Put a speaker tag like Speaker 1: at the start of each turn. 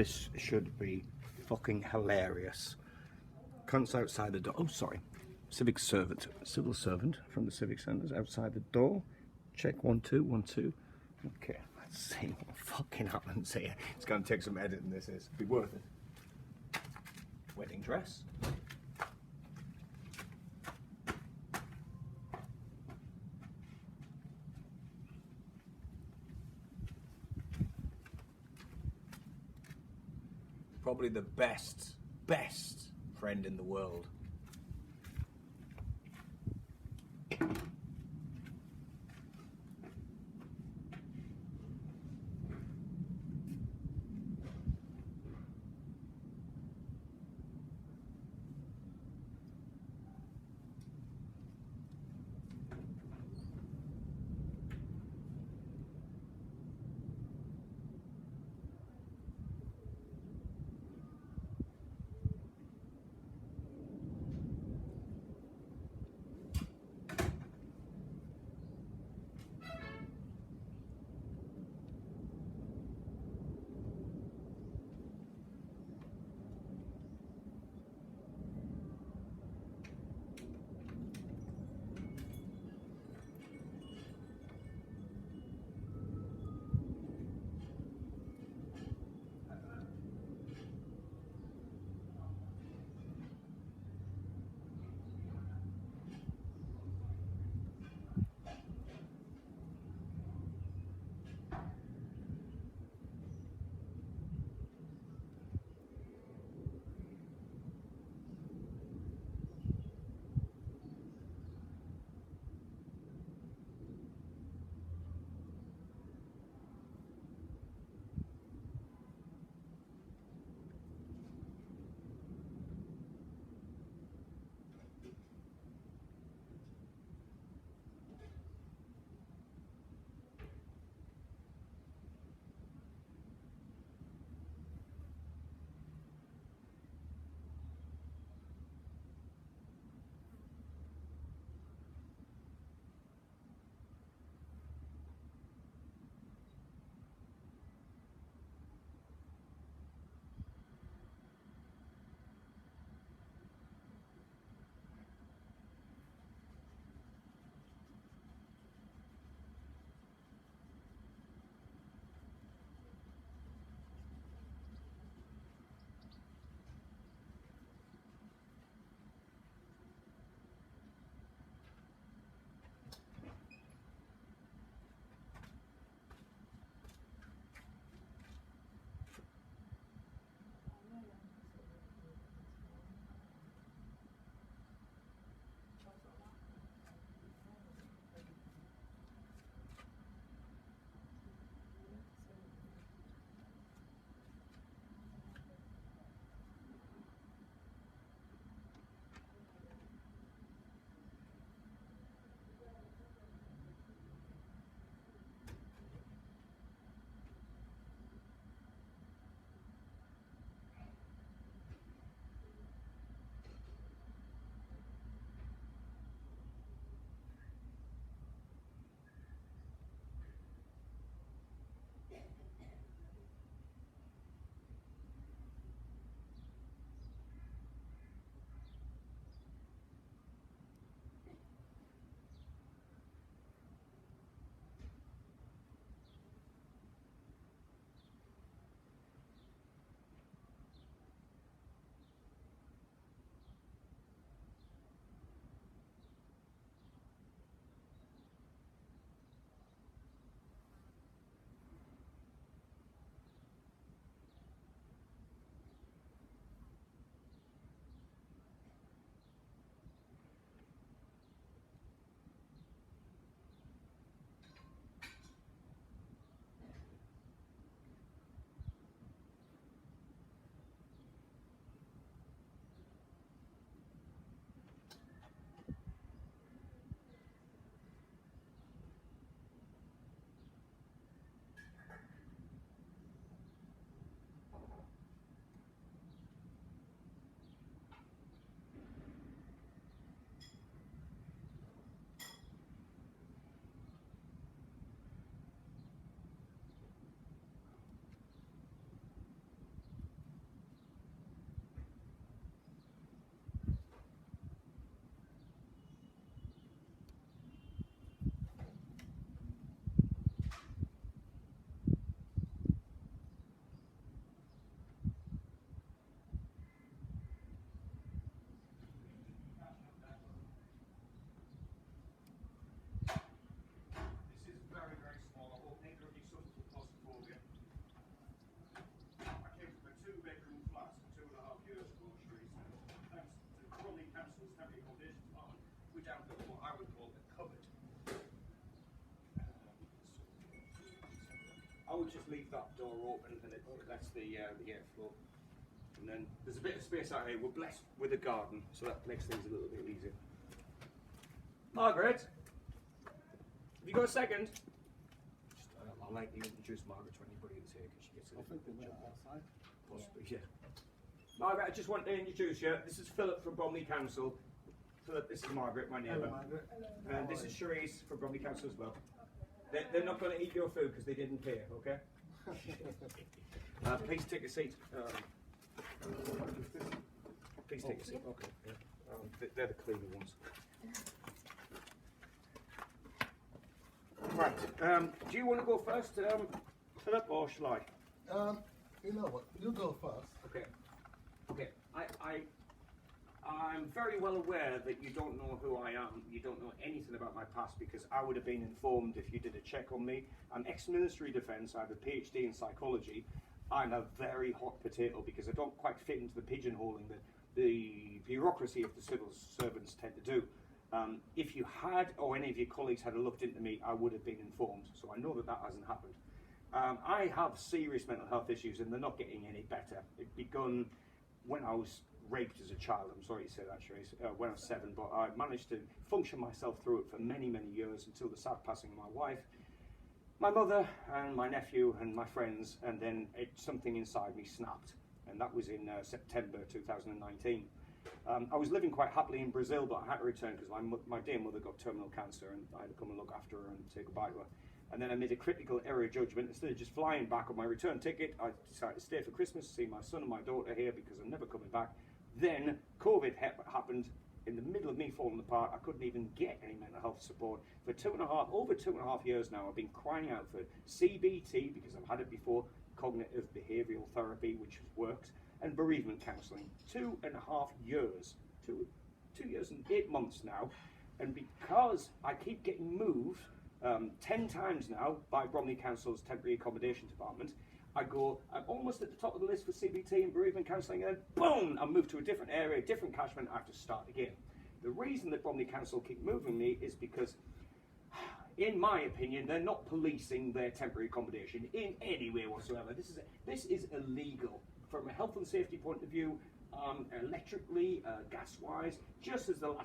Speaker 1: This should be fucking hilarious. Cunts outside the door. Oh, sorry. Civil servant from the civic centres outside the door. Check 1 2 1 2. Okay, let's see what fucking happens here. It's going to take some editing. This is be worth it. Wedding dress. Probably the best friend in the world. door open and it lets the airflow. And then there's a bit of space out here. We're blessed with a garden, so that makes things a little bit easier. Margaret, have you got a second? I like to introduce Margaret to anybody that's here because she gets a little bit outside. Possibly, yeah. Margaret, I just want to introduce you. This is Philip from Bromley Council. Philip, this is Margaret, my neighbour.
Speaker 2: Hello, Margaret.
Speaker 1: And this is Cherise from Bromley Council as well. They're not going to eat your food because they didn't pay, okay? Please take a seat. Please take a seat. Okay. Yeah. They're the cleaner ones. Right. Do you want to go first, Philip, or shall I?
Speaker 2: You know what? You go first.
Speaker 1: Okay. Okay. I'm very well aware that you don't know who I am. You don't know anything about my past because I would have been informed if you did a check on me. I'm ex-military defence. I have a PhD in psychology. I'm a very hot potato because I don't quite fit into the pigeonholing that the bureaucracy of the civil servants tend to do. If you had, or any of your colleagues had looked into me, I would have been informed. So I know that that hasn't happened. I have serious mental health issues and they're not getting any better. It begun when I was raped as a child. I'm sorry to say that, Cherise, when I was 7, but I managed to function myself through it for many, many years until the sad passing of my wife, my mother, and my nephew, and my friends, and then something inside me snapped, and that was in September 2019. I was living quite happily in Brazil, but I had to return because my dear mother got terminal cancer, and I had to come and look after her and say goodbye to her. And then I made a critical error judgment. Instead of just flying back on my return ticket, I decided to stay for Christmas, see my son and my daughter here because I'm never coming back. Then COVID happened in the middle of me falling apart. I couldn't even get any mental health support. For over 2.5 years now, I've been crying out for CBT because I've had it before, cognitive behavioural therapy, which works, and bereavement counselling. 2.5 years, 2 years and 8 months now. And because I keep getting moved 10 times now by Bromley Council's temporary accommodation department, I'm almost at the top of the list for CBT and bereavement counselling, and then boom, I move to a different area, different catchment, I have to start again. The reason that Bromley Council keep moving me is because, in my opinion, they're not policing their temporary accommodation in any way whatsoever. This is illegal from a health and safety point of view, electrically, gas-wise, just as the last